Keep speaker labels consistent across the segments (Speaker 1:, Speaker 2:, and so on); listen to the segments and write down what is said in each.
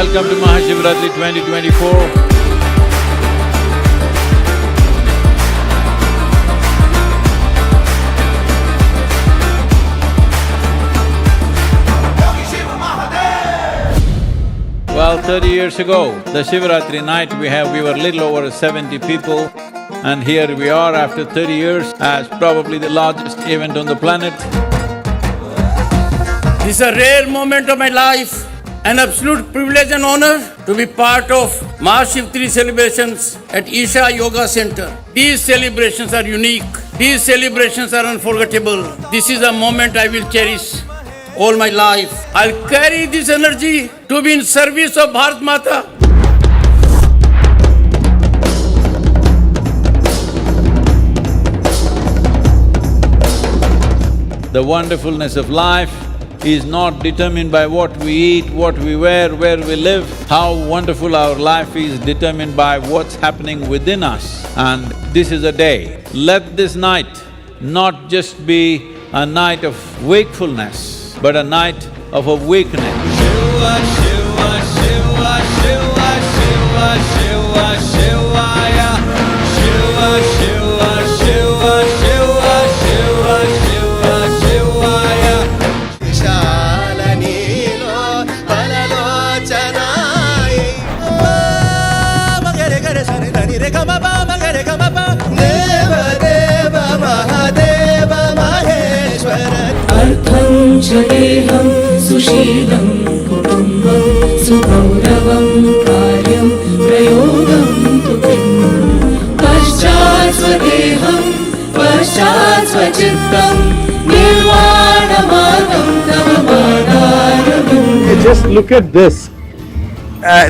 Speaker 1: Welcome to Mahashivratri 2024. Well, 30 years ago, the Shivaratri night we were little over 70 people, and here we are after 30 years as probably the largest event on the planet.
Speaker 2: This is a rare moment of my life, an absolute privilege and honor to be part of Mahashivratri celebrations at Isha Yoga Center. These celebrations are unique, these celebrations are unforgettable. This is a moment I will cherish all my life. I'll carry this energy to be in service of Bharat Mata.
Speaker 1: The wonderfulness of life is not determined by what we eat, what we wear, where we live. How wonderful our life is determined by what's happening within us. And this is a day. Let this night not just be a night of wakefulness, but a night of awakening. Shiva, Shiva, Shiva, Shiva, Shiva, Shiva, Shivaya. Shiva, Shiva, Shiva, Shiva, Shiva, Shiva, Shivaya.
Speaker 3: Vishalanilo Palalochanayi Magare gare sare dani re gama ba magare gama ba Deva Deva Mahadeva Maheshwara
Speaker 4: अर्थं च देहं सुशीलं कुटुम्बं सुगौरवं कार्यं प्रयोगं तु किं पश्चात् स्वदेहं पश्चात् स्वचित्तं निर्वाणमार्गं तव पादारविन्दं.
Speaker 5: Just look at this.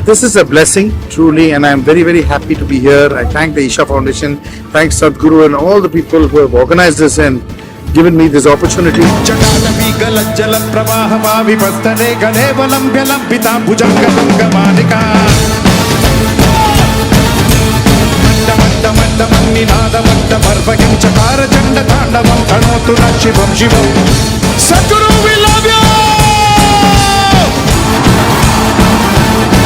Speaker 5: This is a blessing, truly, and I'm very, very happy to be here. I thank the Isha Foundation, thanks Sadhguru and all the people who have organized this and given me this opportunity.
Speaker 6: Sadhguru, we love you!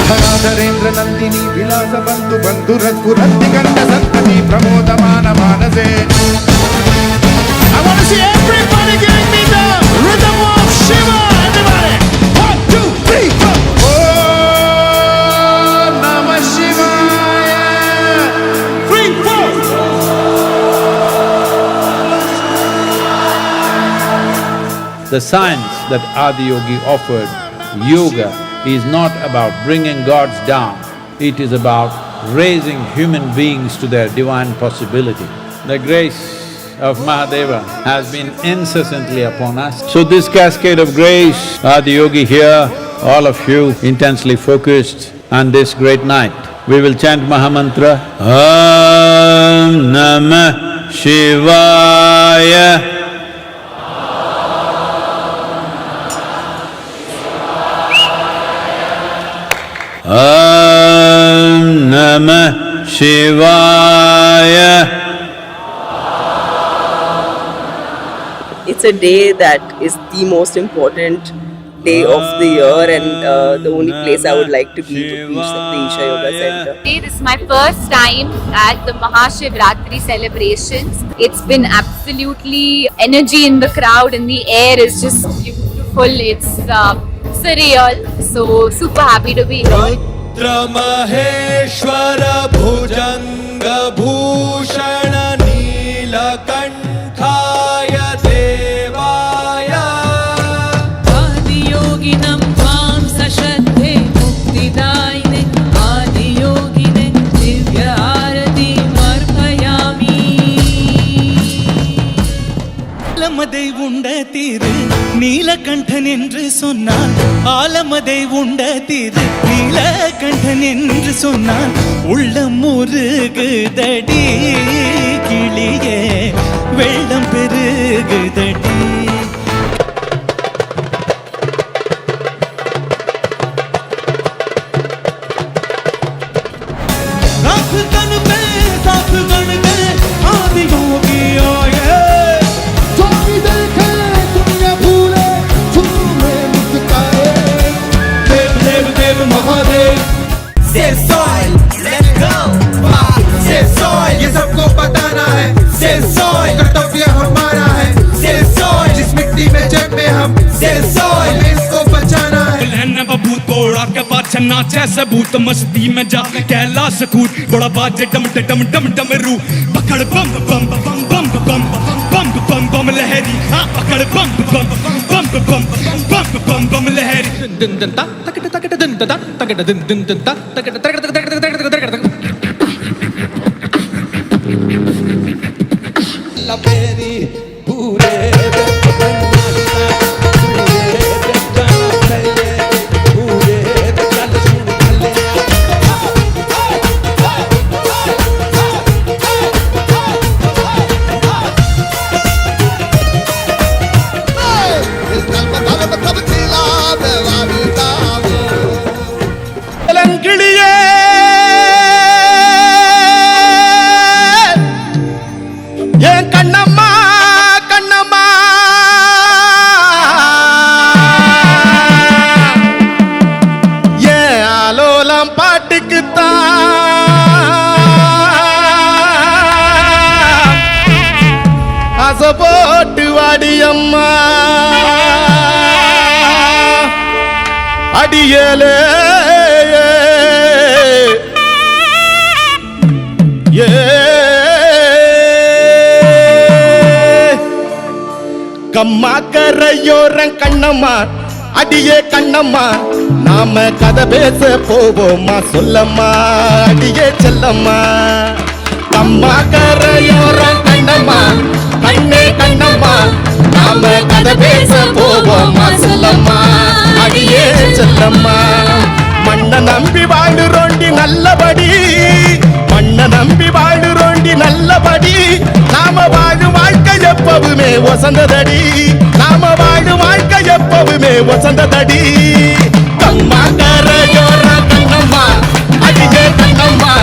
Speaker 6: Dharadharendra Nandini Vilasa Bandhu Bandhu Raghuratti Ganda Santati Pramodamana Manase. I want to see everybody giving me the rhythm of Shiva. Everybody, 1, 2, 3, 4. Om Namah Shivaya. 3, 4.
Speaker 1: The science that Adiyogi offered, yoga, is not about bringing gods down, it is about raising human beings to their divine possibility. The grace of Mahadeva has been incessantly upon us. So this cascade of grace, Adiyogi here, all of you intensely focused on this great night. We will chant Mahamantra, Om Namah Shivaya. Om Namah Shivaya.
Speaker 7: It's a day that is the most important day of the year, and the only place I would like to be to reach the Isha Yoga Center.
Speaker 8: This is my first time at the Mahashivratri celebrations. It's been absolutely energy in the crowd, and the air is just beautiful. It's surreal. So super happy to be here.
Speaker 3: Maheshwara Bhujanga Bhushana Neelakanthaya Devaya
Speaker 4: आदियोगिनं त्वां सश्रद्धे मुक्तिदायिने आदियोगिने दिव्य आरतिमर्पयामि.
Speaker 3: ஆலமதை உண்ட திரு நீலகண்டன் என்று சொன்னான் ஆலமதை உண்ட திரு நீலகண்டன் என்று சொன்னான் உள்ளம் முருகுதடி கிளியே வெள்ளம் பெருகுதடி.
Speaker 6: Mahadeva
Speaker 3: नाचे सबूत मस्ती में जा कैलाश कूद बड़ा बाजे डम डम डम डम रू पकड़ बम बम बम बम बम बम बम बम लहरी पकड़ बम बम बम बम बम बम बम लहरी दिन दिन ता तक दिन ता तक दिन दिन ता तक
Speaker 6: लपेरी पूरे
Speaker 5: கிளியே ஏன் கண்ணம்மா கண்ணம்மா ஏன் ஆலோலம் பாட்டுக்குத்தான் ஆசை போட்டு வாடியம்மா அடியலே கம்மா கரையோரம் கண்ணம்மா அடியே கண்ணம்மா நாம கதை பேச போவோமா சொல்லம்மா அடியே செல்லம்மா கம்மா கரையோரம் கண்ணம்மா கண்ணே கண்ணம்மா நாம கதை பேச போவோமா சொல்லம்மா அடியே செல்லம்மா மண்ணை நம்பி வாழுறோண்டி நல்லபடி மண்ணை நம்பி வாழுறோண்டி நல்லபடி நாம வாழும் வாழ்க்கை எப்பவுமே வசந்ததடி நாம வாழும் வாழ்க்கை எப்பவுமே வசந்ததடி கம்மா கரையோர கண்ணம்மா அடியே கண்ணம்மா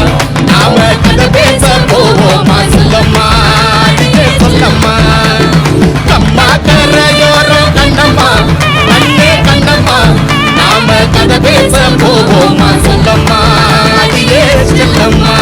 Speaker 5: நாம கதை பேச போவோமா சொல்லம்மா அடியே சொல்லம்மா கம்மா கரையோர கண்ணம்மா கண்ணே கண்ணம்மா நாம கதை பேச போவோமா சொல்லம்மா அடியே செல்லம்மா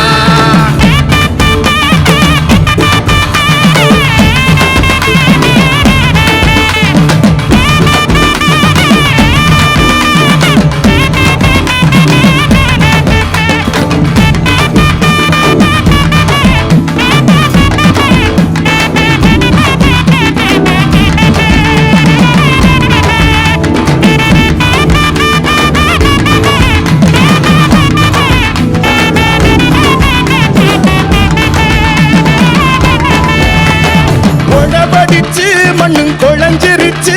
Speaker 5: மண்ணும் குழஞ்சிருச்சு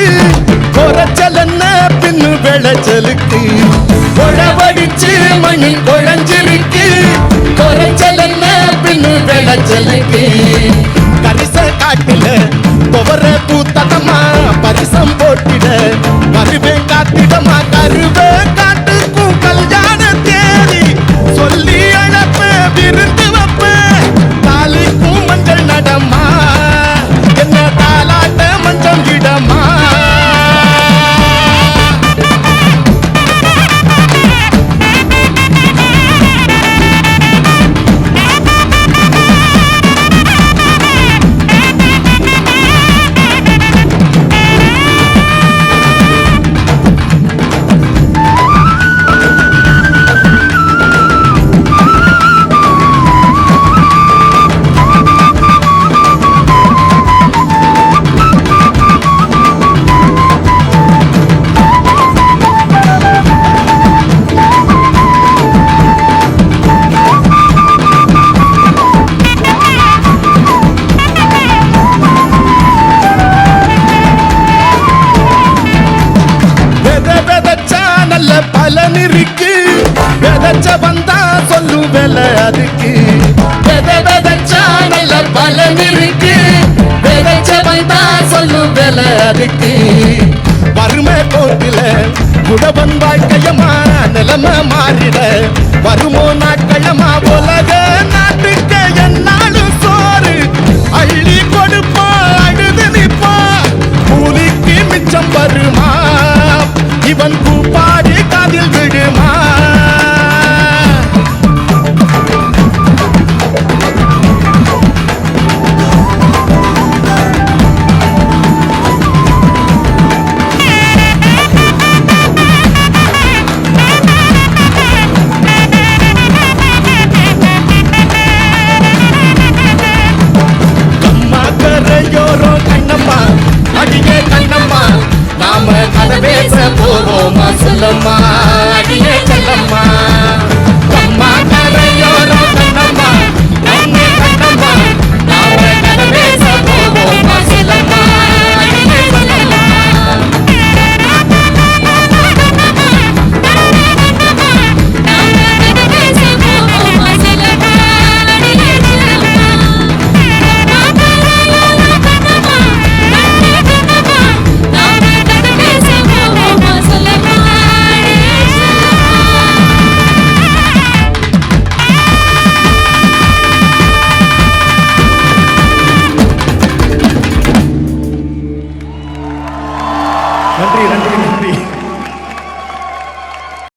Speaker 5: குறைச்சல் என்ன பின்னு விளைச்சலுக்கு உழவடிச்சு மண்ணும் குழஞ்சிருக்கு குறைச்சல் என்ன பின்னு விளைச்சலுக்கு கரிச காட்டில துவர பூத்ததமா பரிசம் போட்டிட கருவே காத்திடமா கருவே காட்டுக்கும் கல்யாண தேதி சொல்லி அழப்ப விருந்து வைப்ப தாலிக்கும் மஞ்சள் நடமா என்ன தாலாட்ட மஞ்சள் இடமா பலன் இருக்கு விதைச்ச வந்தா சொல்லும் வேலை அதுக்கு விதைச்சா நல்ல பலன் இருக்கு விதைச்ச வந்தா சொல்லும் வேலை அதுக்கு வறுமை கோட்டில குடவன் வாழ்க்கையமா நிலைமை மாறிட வருமோ நாட்களமா உலக நாட்டுக்கு என்னாலும் சோறு அள்ளி கொடுப்பா அழுது நிப்பா கூலிக்கு மிச்சம் வருமா இவன் கூப்பாடி காதில் விடுமா
Speaker 9: காலமா